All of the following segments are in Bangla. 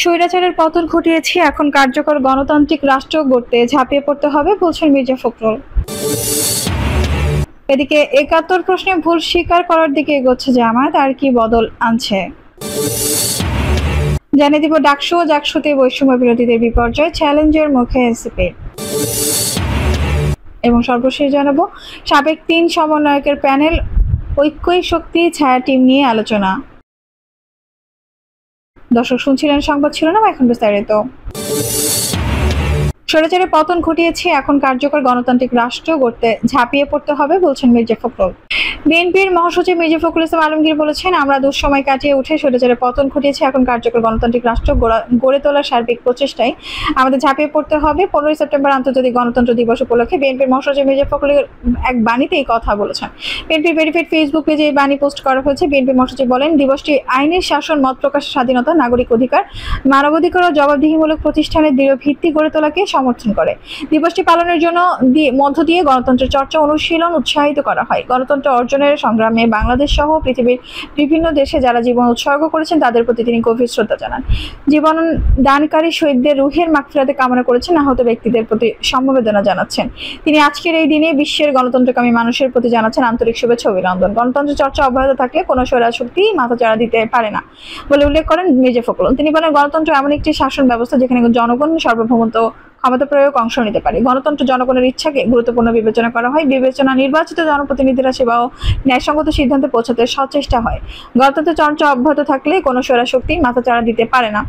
স্বৈরাচারের পতন ঘটিয়েছি, এখন কার্যকর গণতান্ত্রিক রাষ্ট্র গড়তে ঝাঁপিয়ে পড়তে হবে বলছেন মির্জা ফখরুল। এদিকে ৭১ প্রশ্নে ভুল স্বীকার করার দিকে এগোচ্ছে জামায়াত, আর কি বদল আনছে জানিয়ে দিব। ডাকসু ও জাকসুতে বৈষম্য বিরোধীদের বিপর্যয়, চ্যালেঞ্জের মুখে এনসিপি। এবং সর্বশেষ জানাবো সাবেক ৩ সমন্বয়কের প্যানেল ঐক্যই শক্তি ছায়া টিম নিয়ে আলোচনা। দর্শক শুনছিলেন সংবাদ শিরোনাম, এখন বিস্তারিত। স্বৈরাচারের পতন ঘটিয়েছি, এখন কার্যকর গণতান্ত্রিক রাষ্ট্র গড়তে ঝাঁপিয়ে পড়তে হবে বলছেন মির্জা ফখরুল। বিএনপির মহাসচিব মির্জা ফখরুল ইসলাম আলমগীর বলেছেন, আমরা দুঃসময় কাটিয়ে উঠে স্বৈরাচারের পতন ঘটিয়েছি, এখন কার্যকর গণতান্ত্রিক রাষ্ট্র গড়ে তোলার সার্বিক প্রচেষ্টায় আমাদের ঝাঁপিয়ে পড়তে হবে। 15 সেপ্টেম্বর আন্তর্জাতিক গণতন্ত্র দিবস উপলক্ষে বিএনপির মহাসচিব মির্জা ফখরুল এক বাণীতে এই কথা বলেছেন। বিএনপির ভেরিফাইড ফেসবুক পেজে এই বাণী পোস্ট করা হয়েছে। বিএনপি মহাসচিব বলেন, দিবসটি আইনের শাসন, মত প্রকাশের স্বাধীনতা, নাগরিক অধিকার, মানবাধিকার ও জবাবদিহিমূলক প্রতিষ্ঠানের দৃঢ় ভিত্তি গড়ে তোলাকে সমর্থন করে। দিবসটি পালনের জন্য মধ্য দিয়ে গণতন্ত্রের চর্চা, অনুশীলন উৎসাহিত করা হয়। গণতন্ত্র অর্জনের সংগ্রামে বাংলাদেশ সহ পৃথিবীর বিভিন্ন দেশে যারা জীবন উৎসর্গ করেছেন তাদের প্রতি তিনি গভীর শ্রদ্ধা জানান। জীবন দানকারী শহীদদের রুহের মাগফিরাতে কামনা করেছেন, আহত ব্যক্তিদের প্রতি সমবেদনা জানাচ্ছেন। তিনি আজকের এই দিনে বিশ্বের গণতন্ত্রকামী মানুষের প্রতি জানাচ্ছেন আন্তরিক শুভেচ্ছা, অভিনন্দন। গণতন্ত্রের চর্চা অব্যাহত থাকলে কোনো স্বৈরাশক্তি মাথাচাড়া দিতে পারে না বলে উল্লেখ করেন মির্জা ফখরুল। তিনি বলেন, গণতন্ত্র এমন একটি শাসন ব্যবস্থা যেখানে জনগণ সার্বভৌমত্ব ক্ষমতা প্রয়োগ অংশ নিতে পারে। গণতন্ত্র জনগণের ইচ্ছাকে গুরুত্বপূর্ণ বিবেচনা করা হয়। বিবেচনা নির্বাচিত জনপ্রতিনিধিরা সেবা ও ন্যায়সঙ্গত সিদ্ধান্তে পৌঁছাতে সচেষ্টা হয়। গণতন্ত্রের চর্চা অব্যাহত থাকলে কোনো স্বৈরাশক্তি মাথাচাড়া দিতে পারে না,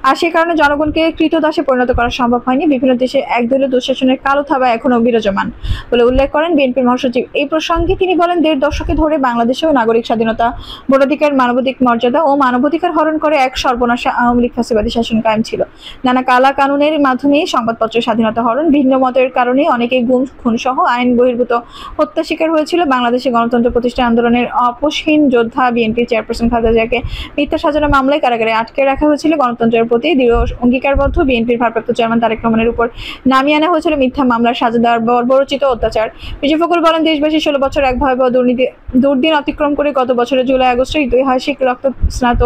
আর সে কারণে জনগণকে কৃতদাসে পরিণত করা সম্ভব হয়নি। বিভিন্ন দেশে একদলীয় দুঃশাসনের কালো থাবা এখনো বিরাজমান বলে উল্লেখ করেন বিএনপির মহাসচিব। এই প্রসঙ্গে তিনি বলেন, ১.৫ দশকে ধরে বাংলাদেশেও নাগরিক স্বাধীনতা, ভোটাধিকার, মানবাধিক মর্যাদা ও মানবাধিকার হরণ করে এক সর্বনাশা আওয়ামী লীগ ফ্যাসিবাদী শাসন কায়েম ছিল। নানা কালা কানুনের মাধ্যমে সংবাদপত্র স্বাধীনতা হরণ, ভিন্ন মতের কারণে অনেকে গুম, খুন সহ আইন বহির্ভূত হত্যা শিকার হয়েছিল। বাংলাদেশে গণতন্ত্র প্রতিষ্ঠা আন্দোলনের আপোষহীন যোদ্ধা বিএনপির চেয়ারপারসন খালেদা জিয়াকে মিথ্যা সাজানো মামলায় কারাগারে আটকে রাখা হয়েছিল। গণতন্ত্রের প্রতি দৃঢ় অঙ্গীকারবদ্ধ বিএনপির ভারপ্রাপ্ত চেয়ারম্যান তারেক রহমানের উপর নামিয়ে আনা হয়েছিল মিথ্যা মামলার সাজা দেওয়ার বর্বরোচিত অত্যাচার। মির্জা ফখরুল বলেন, দেশবাসী 16 বছর এক ভয়াবহ দুর্দিন অতিক্রম করে গত বছরের জুলাই আগস্টে ঐতিহাসিক রক্তস্নাত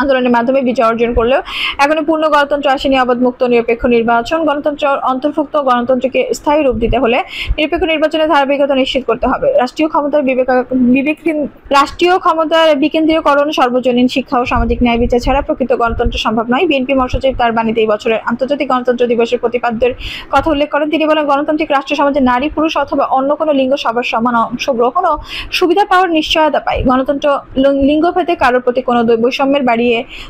আন্দোলনের মাধ্যমে বিজয় অর্জন করলেও এখনো পূর্ণ গণতন্ত্র আসেনি। অবাধ, মুক্ত, নিরপেক্ষ নির্বাচন, গণতন্ত্র অন্তর্ভুক্ত গণতন্ত্রকে স্থায়ী রূপ দিতে হলে নিরপেক্ষ নির্বাচনের ধারাবাহিকতা নিশ্চিত করতে হবে। রাষ্ট্রীয় ক্ষমতার বিকেন্দ্রীকরণ, সর্বজনীন শিক্ষা ও সামাজিক ন্যায় বিচার ছাড়া প্রকৃত গণতন্ত্র সম্ভব নয়। বিএনপি মহাসচিব তার বাণীতে এই বছরের আন্তর্জাতিক গণতন্ত্র দিবসের প্রতিপাদ্যের কথা উল্লেখ করেন। তিনি বলেন, গণতান্ত্রিক রাষ্ট্র সমাজে নারী, পুরুষ অথবা অন্য কোনো লিঙ্গ সবার সমান অংশগ্রহণ ও সুবিধা পাওয়ার নিশ্চয়তা পায়। গণতন্ত্র লিঙ্গভেদে কারোর প্রতি কোনো বৈষম্যের বাড়িয়ে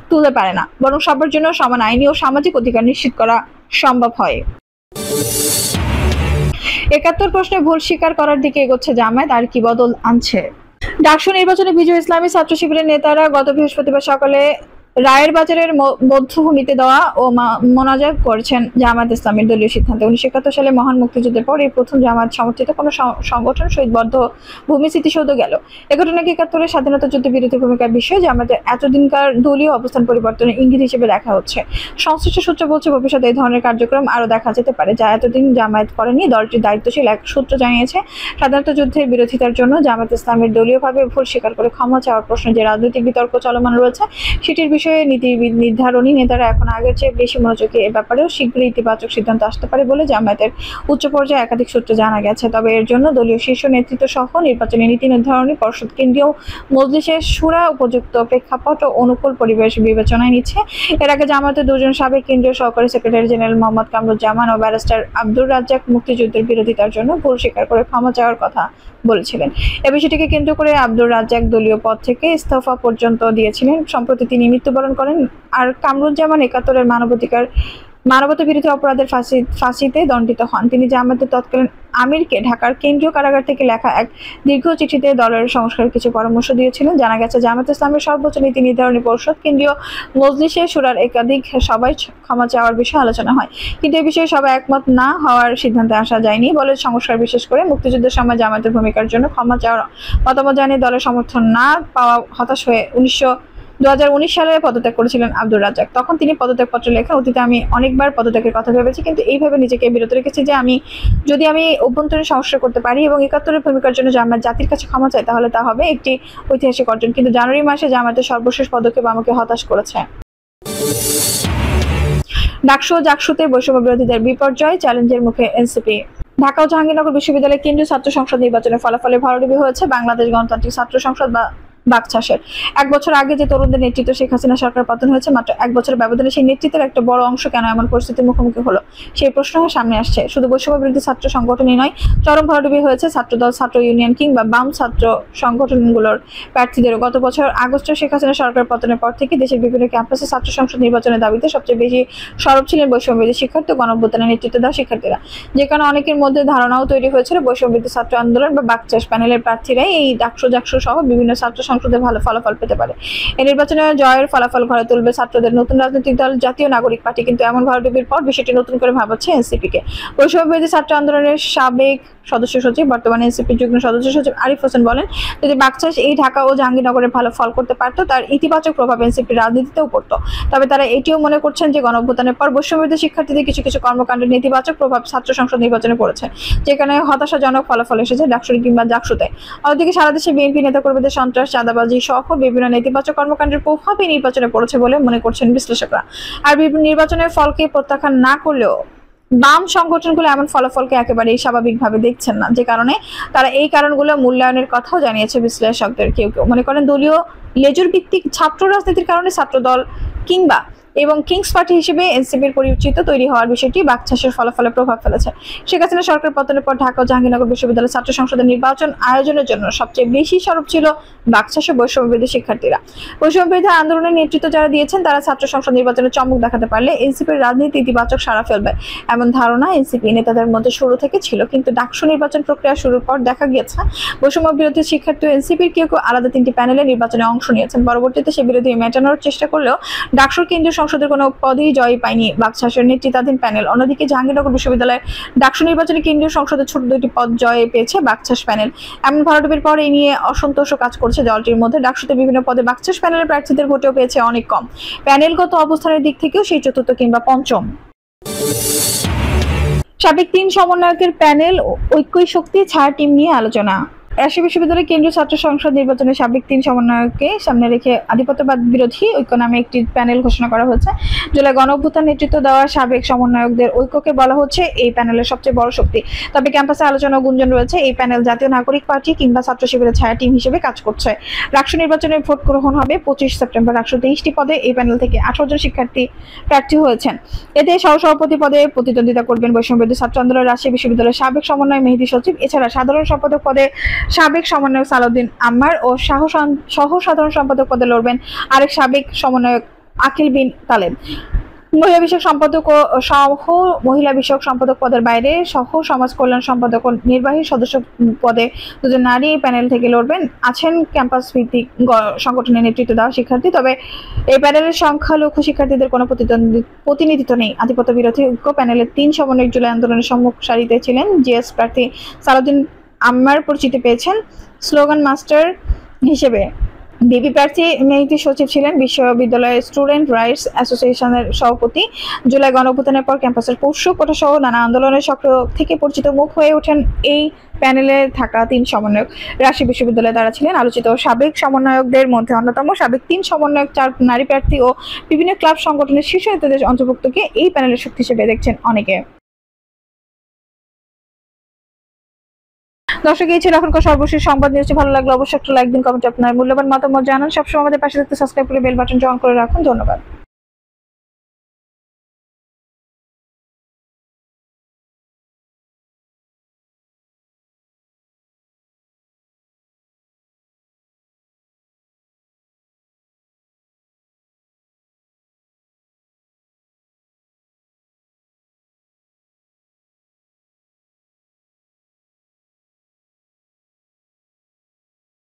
তুলতে পারে না, বরং সবার জন্য সমান আইনি ও সামাজিক অধিকার নিশ্চিত করা সম্ভব হয়। ৭১ প্রশ্নে ভুল স্বীকার করার দিকে এগোচ্ছে জামায়াত, আর কি বদল আনছে। ডাকসু নির্বাচনে বিজয় ইসলামী ছাত্র শিবিরের নেতারা গত বৃহস্পতিবার সকালে রায়ের বাজারের বধ্যভূমিতে দেওয়া ও মোনাজাত করেছেন জামায়াত ইসলামের দলীয় সিদ্ধান্তে। 1971 সালে মহান মুক্তিযুদ্ধের পর এই প্রথম জামায়াত সমর্থিত কোনো সংগঠন শহীদ বদ্ধভূমি স্মৃতিসৌধ গেল। এ ঘটনাকে ৭১-এর স্বাধীনতা যুদ্ধ বিরোধী ভূমিকার বিষয়ে জামায়াতের এতদিনকার দলীয় অবস্থান পরিবর্তনের ইঙ্গিত হিসেবে দেখা হচ্ছে। সংশ্লিষ্ট সূত্র বলছে, ভবিষ্যতে এই ধরনের কার্যক্রম আরও দেখা যেতে পারে, যা এতদিন জামায়াত করেনি। দলটির দায়িত্বশীল এক সূত্র জানিয়েছে, স্বাধীনতা যুদ্ধের বিরোধিতার জন্য জামায়াত ইসলামের দলীয়ভাবে ভুল স্বীকার করে ক্ষমা চাওয়ার প্রশ্নে যে রাজনৈতিক বিতর্ক চলমান রয়েছে সেটির বিষয়ে নীতি নির্ধারণী নেতারা এখন আগের চেয়ে বেশি মনোযোগী। এ ব্যাপারেও শীঘ্রই ইতিবাচক সিদ্ধান্ত আসতে পারে বলে জামায়াতের উচ্চ পর্যায়ে একাধিক সূত্রে জানা গেছে। তবে এর জন্য দলীয় শীর্ষ নেতৃত্ব সহ নির্বাচনী নীতি নির্ধারণী পর্ষদ, কেন্দ্রীয় মজলিসের শুরা উপযুক্ত প্রেক্ষাপট ও অনুকূল পরিবেশ বিবেচনায় নিচ্ছে। এর আগে জামায়াতের দুজন সাবেক কেন্দ্রীয় সহকারী সেক্রেটারি জেনারেল মোহাম্মদ কামরুজ্জামান ও ব্যারিস্টার আব্দুর রাজ্জাক মুক্তিযুদ্ধের বিরোধিতার জন্য ভুল স্বীকার করে ক্ষমা চাওয়ার কথা বলেছিলেন। এ বিষয়টিকে কেন্দ্র করে আব্দুর রাজ্জাক দলীয় পদ থেকে ইস্তফা পর্যন্ত দিয়েছিলেন। সম্প্রতি তিনি মৃত্যুবরণ করেন। আর কামরুজ্জামান ৭১-এর মানবতা বিরোধী অপরাধের ফাঁসিতে দণ্ডিত হন। তিনি জামায়াতের তৎকালীন আমিরকে ঢাকার কেন্দ্রীয় কারাগার থেকে লেখা এক দীর্ঘ চিঠিতে দলের সংস্কারের কিছু পরামর্শ দিয়েছিলেন। জানা গেছে, জামায়াত ইসলামের সর্বোচ্চ নীতি নির্ধারণী পরিষদ, কেন্দ্রীয় মজলিসে শুরার একাধিক সবাই ক্ষমা চাওয়ার বিষয়ে আলোচনা হয়, কিন্তু এই বিষয়ে সবাই একমত না হওয়ার সিদ্ধান্তে আসা যায়নি বলে সংস্কার, বিশেষ করে মুক্তিযুদ্ধের সময় জামায়াতের ভূমিকার জন্য ক্ষমা চাওয়ার মতামত জানিয়ে দলের সমর্থন না পাওয়া হতাশ হয়ে 2019 সালে পদত্যাগ করেছিলেন আব্দুর রাজ্জাক। তখন তিনি পদত্যাগপত্র লেখেন, অতীতে আমি অনেকবার পদত্যাগের কথা ভেবেছি, কিন্তু এইভাবে নিজেকে বিরত রেখেছি যে যদি আমি অভ্যন্তরীণ সমস্যা করতে পারি এবং 71-এর ভূমিকার জন্য জামায়াত জাতির কাছে ক্ষমা চাই, তাহলে তা হবে একটি ঐতিহাসিক অর্জন। কিন্তু জানুয়ারি মাসে জামায়াতের সর্বশেষ পদক্ষেপ আমাকে হতাশ করেছে। ডাকসু ও জাকসুতে বৈষম্য বিরোধীদের বিপর্যয়, চ্যালেঞ্জের মুখে এনসিপি। ঢাকা ও জাহাঙ্গীরনগর বিশ্ববিদ্যালয়ের কেন্দ্রীয় ছাত্র সংসদ নির্বাচনের ফলাফলে ভরাডুবি হয়েছে বাংলাদেশ গণতান্ত্রিক ছাত্র সংসদ বা বাকছাসের। 1 বছর আগে যে তরুণদের নেতৃত্ব শেখ হাসিনা সরকার পতন হয়েছে, মাত্র 1 বছরের ব্যবধানে সেই নেতৃত্বের একটা বড় অংশ কেন এমন পরিস্থিতির মুখোমুখি হলো, সেই প্রশ্ন সামনে আসছে। শুধু বৈষম্য বিরোধী ছাত্র সংগঠনই নয়, চরম ভরাডুবি হয়েছে ছাত্রদল, ছাত্র ইউনিয়ন কিংবা বাম ছাত্র সংগঠনগুলোর প্রার্থীদেরও। গত বছর আগস্টে শেখ হাসিনা সরকার পতনের পর থেকে দেশের বিভিন্ন ক্যাম্পাসে ছাত্র সংসদ নির্বাচনের দাবিতে সবচেয়ে বেশি সরব ছিলেন বৈষম্য বিরোধী শিক্ষার্থী ও গণঅভ্যুত্থানের নেতৃত্ব দেওয়া শিক্ষার্থীরা। যে কারণে অনেকের মধ্যে ধারণাও তৈরি হয়েছিল বৈষম্য বিরোধী ছাত্র আন্দোলন বা বাকচাষ প্যানেলের প্রার্থীরাই এই ডাকসু জাকসু সহ বিভিন্ন ছাত্র সংসদে ভালো ফলাফল পেতে পারে। এই নির্বাচনে জয়ের ফলাফল ঘরে তুলবে ছাত্রদের নতুন রাজনৈতিক দল জাতীয় নাগরিক পার্টি। কিন্তু এমন ভরাডুবির পর বিষয়টি নতুন করে ভাবাচ্ছে এনসিপিকে। বৈষম্য বিরোধী ছাত্র আন্দোলনের সাবেক সদস্য সচিব, বর্তমানে এনসিপির যুগ্ম সদস্য সচিব আরিফ হোসেন বলেন, যদি বাকচাষ এই ঢাকা ও জাহাঙ্গীরনগরে ভালো ফল করতে পারত, তার ইতিবাচক প্রভাব এনসিপির রাজনীতিতেও পড়তো। তবে তারা এটিও মনে করছেন যে গণঅভ্যুত্থানের পর বৈষম্য বিরোধী শিক্ষার্থীদের কিছু কিছু কর্মকাণ্ডের নেতিবাচক প্রভাব ছাত্র সংসদ নির্বাচনে পড়েছে, যেখানে হতাশাজনক ফলাফল এসেছে ডাকসু কিংবা জাকসুতে। অন্যদিকে সারা দেশে বিএনপি নেতাকর্মীদের সন্ত্রাস, চাঁদাবাজি সহ বিভিন্ন নেতিবাচক কর্মকাণ্ডের প্রভাবই নির্বাচনে পড়েছে বলে মনে করছেন বিশ্লেষকরা। আর নির্বাচনের ফলকে প্রত্যাখ্যান না করলেও বাম সংগঠনগুলো এমন ফলাফলকে একেবারেই স্বাভাবিকভাবে দেখছেন না, যে কারণে তারা এই কারণগুলো মূল্যায়নের কথাও জানিয়েছে বিশ্লেষকদের। কেউ কেউ মনে করেন দলীয় লেজুর ভিত্তিক ছাত্র রাজনীতির কারণে ছাত্রদল কিংবা এবং কিংস পার্টি হিসেবে এনসিপির পরিচিত তৈরি হওয়ার বিষয়টি বাকচাষের ফলাফলে প্রভাব ফেলেছে। শেখ হাসিনা সরকার পতনের পর ঢাকা ও জাহাঙ্গীরনগর বিশ্ববিদ্যালয়ের ছাত্র সংসদের নির্বাচন আয়োজনের জন্য সবচেয়ে বেশি সরব ছিল বাকচাষ ও বৈষম্য বিরোধী শিক্ষার্থীরা। বৈষম্য বিরোধী আন্দোলনের নেতৃত্ব যারা দিয়েছেন, তারা ছাত্র সংসদ নির্বাচনে চমক দেখাতে পারলে এনসিপির রাজনীতি ইতিবাচক সাড়া ফেলবে, এমন ধারণা এনসিপি নেতাদের মধ্যে শুরু থেকে ছিল। কিন্তু ডাকসু নির্বাচন প্রক্রিয়া শুরুর পর দেখা গিয়েছে বৈষম্য বিরোধী শিক্ষার্থী ও এনসিপির কেউ কেউ আলাদা 3টি প্যানেলে নির্বাচনে অংশ নিয়েছেন। পরবর্তীতে সে বিরোধী মেটানোর চেষ্টা করলেও ডাকসুর কেন্দ্রীয় সংসদের কোনো পদই জয় পায়নি বাকচাষের নেতৃত্বাধীন প্যানেল। অন্যদিকে জাহাঙ্গীরনগর বিশ্ববিদ্যালয়ের ডাকসু নির্বাচনে কেন্দ্রীয় সংসদে ছোট 2টি পদ জয় পেয়েছে বাকচাষ প্যানেল। এমন ভরাডুবির পর এই নিয়ে অসন্তোষও কাজ করছে দলটির মধ্যে। ডাকসুতে বিভিন্ন পদে বাকচাষ প্যানেলের প্রার্থীদের ভোটেও পেয়েছে অনেক কম। প্যানেলগত অবস্থানের দিক থেকেও সেই 4র্থ কিংবা 5ম। সাবেক 3 সমন্বয়কের প্যানেল ঐক্যই শক্তি ছায়া টিম নিয়ে আলোচনা। রাজশাহী বিশ্ববিদ্যালয়ের কেন্দ্রীয় ছাত্র সংসদ নির্বাচনে সাবেক 3 সমন্বয়ককে সামনে রেখে আধিপত্যবাদ বিরোধী ঐক্য নামে একটি প্যানেল ঘোষণা করা হয়েছে। জুলাই গণঅভ্যুত্থান নেতৃত্ব দেওয়া সাবেক সমন্বয়কদের ঐক্যকে বলা হচ্ছে এই প্যানেলের সবচেয়ে বড় শক্তি। তবে ক্যাম্পাসে আলোচনা ও গুঞ্জন রয়েছে এই প্যানেল জাতীয় নাগরিক পার্টি কিংবা ছাত্র শিবিরের ছায়া টিম হিসেবে কাজ করছে। ডাকসু নির্বাচনের ভোট গ্রহণ হবে 25 সেপ্টেম্বর। ডাকসু 23টি পদে এই প্যানেল থেকে 18 জন শিক্ষার্থী প্রার্থী হয়েছেন। এতে সহসভাপতি পদে প্রতিদ্বন্দ্বিতা করবেন বৈষম্য বিরোধী ছাত্র আন্দোলনের রাজশাহী বিশ্ববিদ্যালয়ের সাবেক সমন্বয় মেহেদী সচিব। এছাড়া সাধারণ সম্পাদক পদে সাবেক সমন্বয়ক সালাউদ্দিন আম্মার ও সহ সাধারণ সম্পাদক পদে লড়বেন আরেক সাবেক সমন্বয়ক আকিল বিন তালেব। মহিলা বিষয়ক সম্পাদক ও সহ মহিলা বিষয়ক সম্পাদক পদের বাইরে সহ সমাজ কল্যাণ সম্পাদক ও নির্বাহী সদস্য পদে 2 জন নারী প্যানেল থেকে লড়বেন। আছেন ক্যাম্পাস ভিত্তিক সংগঠনের নেতৃত্ব দেওয়া শিক্ষার্থী। তবে এই প্যানেলের সংখ্যালঘু শিক্ষার্থীদের কোনো প্রতিনিধিত্ব নেই। আধিপত্য বিরোধী ঐক্য প্যানেলের 3 সমন্বয়ক জুলাই আন্দোলনের সম্মুখ সারিতে ছিলেন। জিএস প্রার্থী সালাউদ্দিন আম্মার পরিচিতি পেয়েছেন স্লোগান মাস্টার হিসেবে। বিপি প্রার্থী মেহেদী সচিব ছিলেন বিশ্ববিদ্যালয়ের স্টুডেন্ট রাইটস অ্যাসোসিয়েশনের সভাপতি। জুলাই গণঅভ্যুত্থানের পর ক্যাম্পাসের পোষ্য কোটা সহ নানা আন্দোলনের সক্রিয় থেকে পরিচিত মুখ হয়ে ওঠেন এই প্যানেলে থাকা 3 সমন্বয়ক। রাজশাহী বিশ্ববিদ্যালয়ে তারা ছিলেন আলোচিত সাবেক সমন্বয়কদের মধ্যে অন্যতম। সাবেক 3 সমন্বয়ক, 4 নারী প্রার্থী ও বিভিন্ন ক্লাব সংগঠনের শীর্ষ নেতাদের অন্তর্ভুক্তকে এই প্যানেলের শক্তি হিসেবে দেখছেন অনেকে। দর্শক, এই ছিল এখনকার সর্বশেষ সংবাদ। নিউজটি ভালো লাগলে অবশ্যই একটা লাইক দিন, কমেন্টে আপনার মূল্যবান মতামত জানান। সবসময় আমাদের পাশে থাকতে সাবস্ক্রাইব করে বেল বাটনটি অন করে রাখুন। ধন্যবাদ।